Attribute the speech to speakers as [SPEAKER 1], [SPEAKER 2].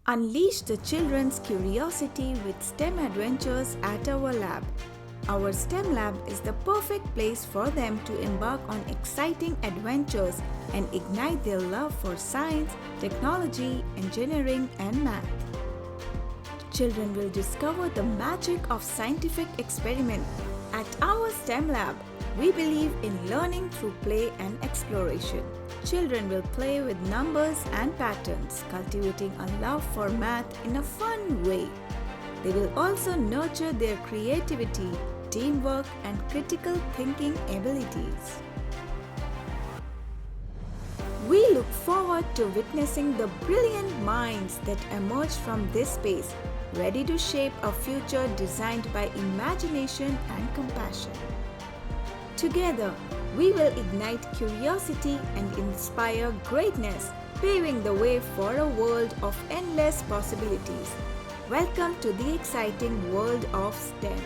[SPEAKER 1] Unleash the children's curiosity with STEM adventures at our lab. Our STEM lab is the perfect place for them to embark on exciting adventures and ignite their love for science, technology, engineering, and math. Children will discover the magic of scientific experiment. At our STEM lab, we believe in learning through play and exploration. Children will play with numbers and patterns, cultivating a love for math in a fun way. They will also nurture their creativity, teamwork, and critical thinking abilities. We look forward to witnessing the brilliant minds that emerge from this space, ready to shape a future designed by imagination and compassion. Together, we will ignite curiosity and inspire greatness, paving the way for a world of endless possibilities. Welcome to the exciting world of STEM.